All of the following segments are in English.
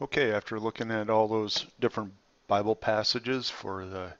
Okay, after looking at all those different Bible passages for the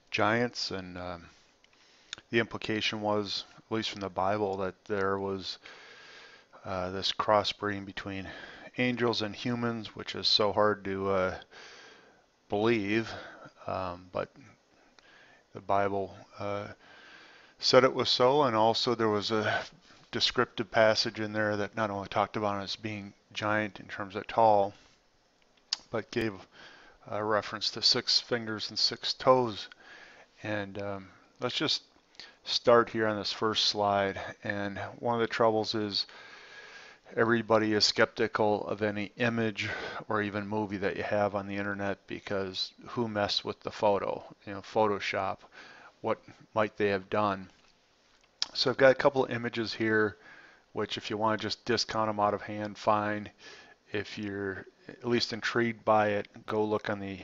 giants, and the implication was, at least from the Bible, that there was this crossbreeding between angels and humans, which is so hard to believe, but the Bible said it was so, and also there was a descriptive passage in there that not only talked about it as being giant in terms of tall, but gave a reference to 6 fingers and 6 toes. And let's just start here on this first slide. And one of the troubles is everybody is skeptical of any image or even movie that you have on the internet, because who messed with the photo? Photoshop. What might they have done? So I've got a couple of images here, which if you want to just discount them out of hand, fine. If you're at least intrigued by it, go look on the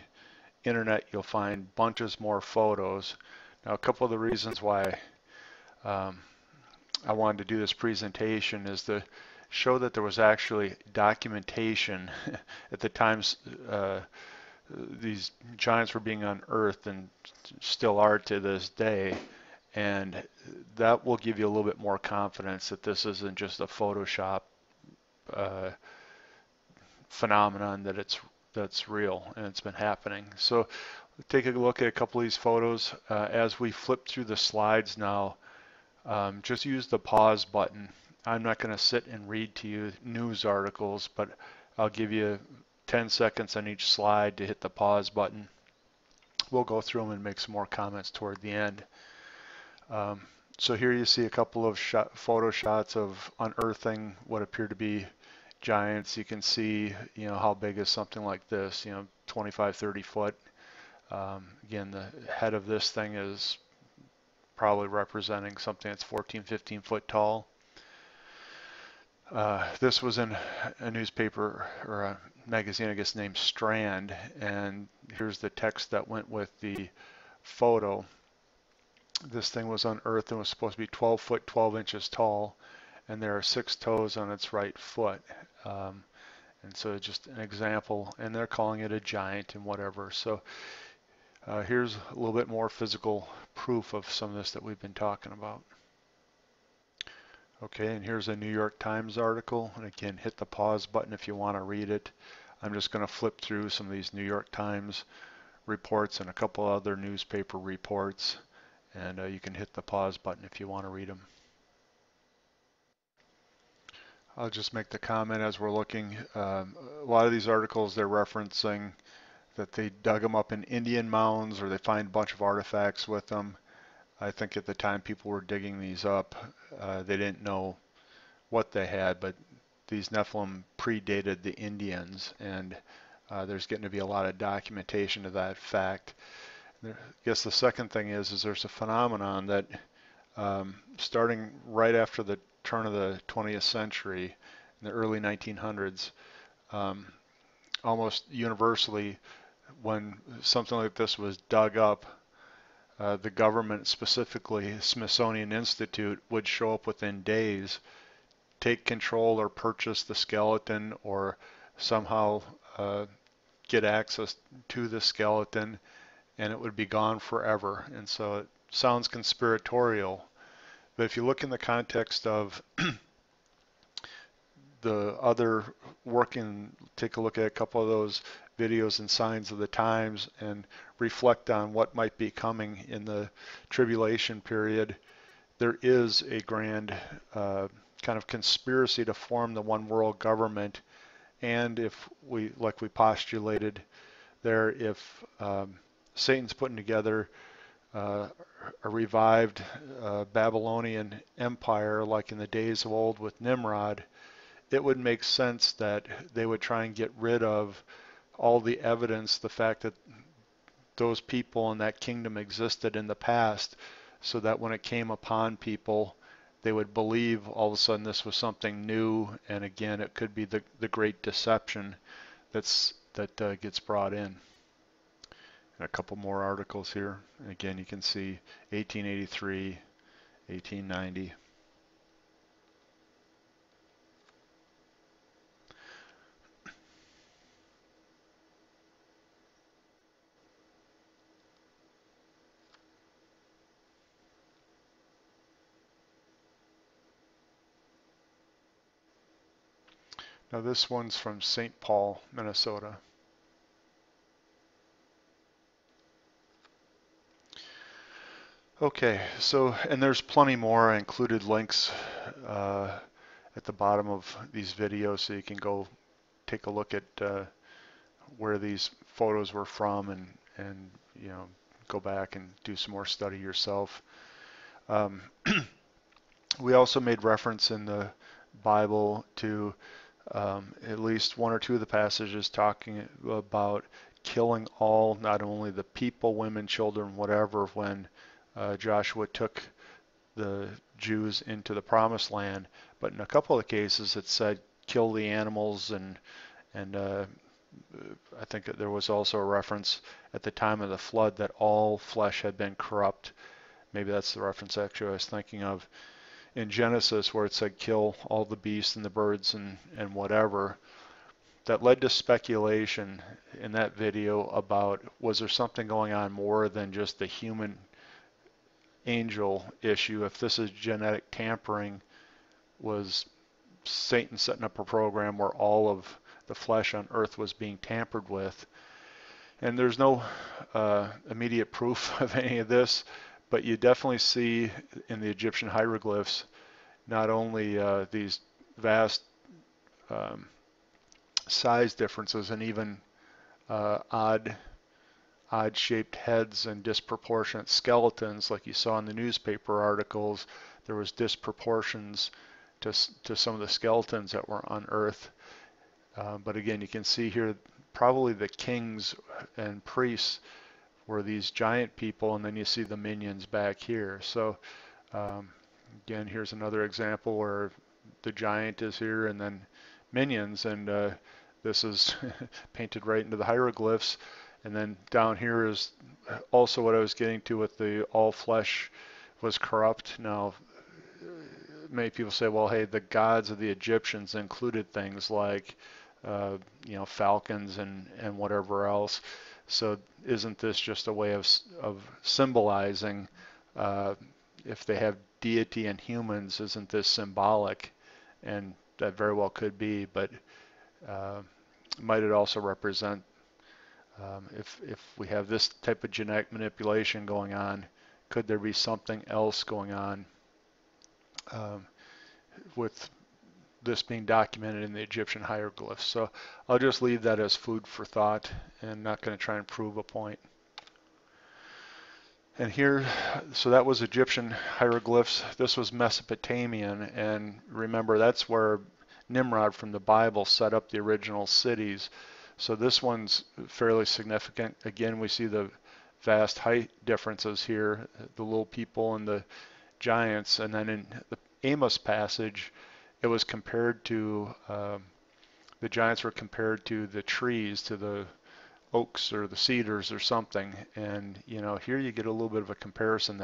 internet. You'll find bunches more photos. Now, a couple of the reasons why I wanted to do this presentation is to show that there was actually documentation at the times these giants were being unearthed, and still are to this day, and that will give you a little bit more confidence that this isn't just a Photoshop phenomenon, that's real and it's been happening. So take a look at a couple of these photos. As we flip through the slides now, just use the pause button. I'm not going to sit and read to you news articles, but I'll give you 10 seconds on each slide to hit the pause button. We'll go through them and make some more comments toward the end. So here you see a couple of photo shots of unearthing what appear to be giants. You can see, how big is something like this, 25, 30 foot. Again, the head of this thing is probably representing something that's 14, 15 foot tall. This was in a newspaper or a magazine, I guess, named Strand, and here's the text that went with the photo. This thing was unearthed and was supposed to be 12 foot 12 inches tall, and there are 6 toes on its right foot. And so just an example, and they're calling it a giant and whatever. So here's a little bit more physical proof of some of this that we've been talking about. Okay, and here's a New York Times article, and again, hit the pause button if you want to read it. I'm just going to flip through some of these New York Times reports and a couple other newspaper reports, and you can hit the pause button if you want to read them. I'll just make the comment as we're looking. A lot of these articles, they're referencing that they dug them up in Indian mounds, or they find a bunch of artifacts with them. I think at the time people were digging these up, they didn't know what they had, but these Nephilim predated the Indians, and there's getting to be a lot of documentation of that fact. I guess the second thing is there's a phenomenon that starting right after the turn of the 20th century, in the early 1900s, almost universally, when something like this was dug up, the government, specifically Smithsonian Institute, would show up within days, take control or purchase the skeleton, or somehow get access to the skeleton, and it would be gone forever. And so it sounds conspiratorial, but if you look in the context of the other work, and take a look at a couple of those videos and signs of the times and reflect on what might be coming in the tribulation period, there is a grand kind of conspiracy to form the one world government. And if we, like we postulated there, if Satan's putting together a revived Babylonian empire like in the days of old with Nimrod, it would make sense that they would try and get rid of all the evidence, the fact that those people in that kingdom existed in the past, so that when it came upon people, they would believe all of a sudden this was something new. And again, it could be the great deception that gets brought in. And a couple more articles here. And again, you can see 1883, 1890. Now this one's from St. Paul, Minnesota. Okay, so, and there's plenty more. I included links at the bottom of these videos so you can go take a look at where these photos were from, and you know, go back and do some more study yourself. Um, we also made reference in the Bible to at least one or two of the passages talking about killing all, not only the people, women, children, whatever, when Joshua took the Jews into the promised land. But in a couple of cases it said kill the animals, and I think that there was also a reference at the time of the flood that all flesh had been corrupt. Maybe that's the reference actually I was thinking of in Genesis, where it said kill all the beasts and the birds and whatever. That led to speculation in that video about, was there something going on more than just the human angel issue? If this is genetic tampering, was Satan setting up a program where all of the flesh on earth was being tampered with? And there's no immediate proof of any of this, but you definitely see in the Egyptian hieroglyphs not only these vast size differences and even odd shaped heads and disproportionate skeletons, like you saw in the newspaper articles. There was disproportions to some of the skeletons that were unearthed. But again, you can see here probably the kings and priests were these giant people, and then you see the minions back here. So again, here's another example where the giant is here and then minions, and this is painted right into the hieroglyphs. And then down here is also what I was getting to with the all flesh was corrupt. Now, many people say, well, hey, the gods of the Egyptians included things like, you know, falcons and whatever else. So isn't this just a way of symbolizing, if they have deity and humans, isn't this symbolic? And that very well could be, but might it also represent, if we have this type of genetic manipulation going on, could there be something else going on with this being documented in the Egyptian hieroglyphs? So I'll just leave that as food for thought and not going to try and prove a point. And here, so that was Egyptian hieroglyphs. This was Mesopotamian, and remember that's where Nimrod from the Bible set up the original cities. So this one's fairly significant. Again, we see the vast height differences here, the little people and the giants. And then in the Amos passage, it was compared to, the giants were compared to the trees, to the oaks or the cedars or something. And you know, here you get a little bit of a comparison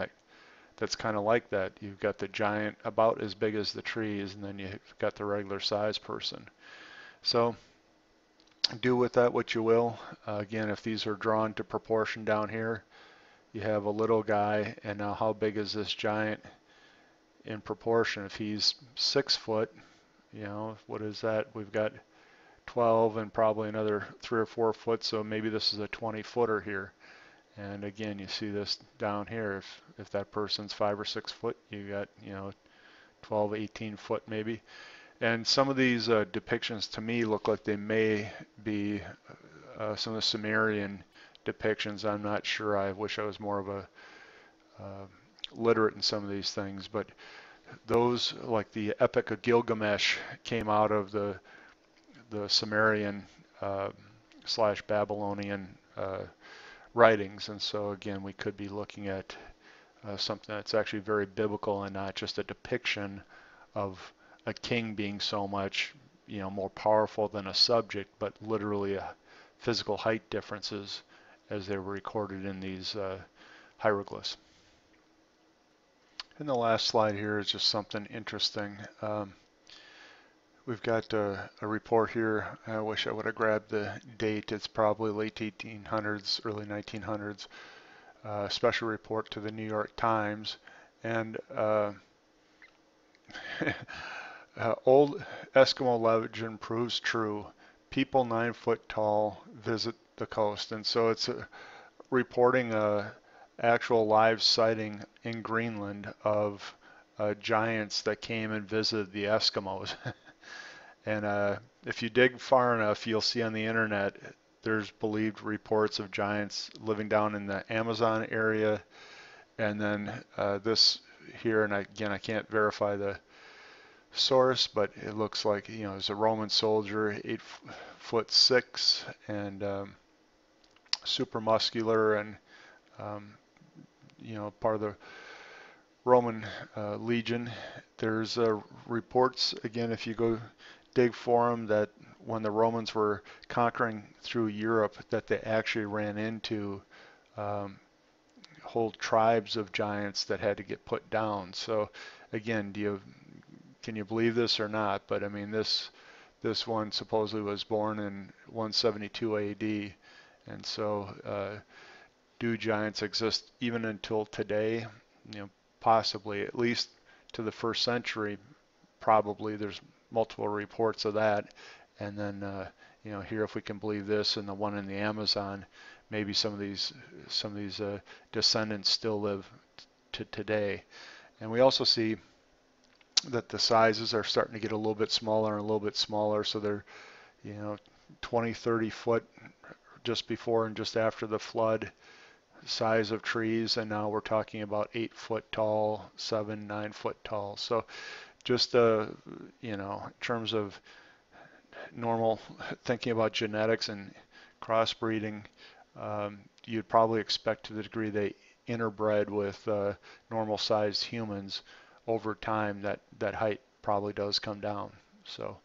that's kind of like that. You've got the giant about as big as the trees, and then you've got the regular size person. So do with that what you will. Again, if these are drawn to proportion down here, you have a little guy, and now how big is this giant in proportion? If he's 6 foot, you know, what is that? We've got 12 and probably another 3 or 4 foot, so maybe this is a 20-footer here. And again, you see this down here. If that person's 5 or 6 foot, you got, you know, 12, 18 foot maybe. And some of these depictions to me look like they may be some of the Sumerian depictions. I'm not sure. I wish I was more of a literate in some of these things, but those, like the Epic of Gilgamesh, came out of the Sumerian slash Babylonian writings, and so again we could be looking at something that's actually very biblical and not just a depiction of a king being so much, you know, more powerful than a subject, but literally physical height differences as they were recorded in these hieroglyphs. And the last slide here is just something interesting. We've got a report here. I wish I would have grabbed the date. It's probably late 1800s, early 1900s. Special report to the New York Times. And Old Eskimo legend proves true. People 9 foot tall visit the coast, and so it's reporting a actual live sighting in Greenland of giants that came and visited the Eskimos. And if you dig far enough, you'll see on the internet there's believed reports of giants living down in the Amazon area, and then this here, and again I can't verify the source, but it looks like it's a Roman soldier, 8'6", and super muscular, and um, part of the Roman legion. There's reports, again, if you go dig for them, that when the Romans were conquering through Europe, that they actually ran into um, whole tribes of giants that had to get put down. So again, can you believe this or not? But I mean, this one supposedly was born in 172 AD, and so do giants exist even until today? Possibly, at least to the first century, probably. There's multiple reports of that, and then here, if we can believe this, and the one in the Amazon, maybe some of these descendants still live to today. And we also see that the sizes are starting to get a little bit smaller and a little bit smaller, so they're 20, 30 foot just before and just after the flood size of trees, and now we're talking about 8 foot tall, 7, 9 foot tall. So just in terms of normal thinking about genetics and crossbreeding, you'd probably expect to the degree they interbred with normal sized humans over time that height probably does come down. So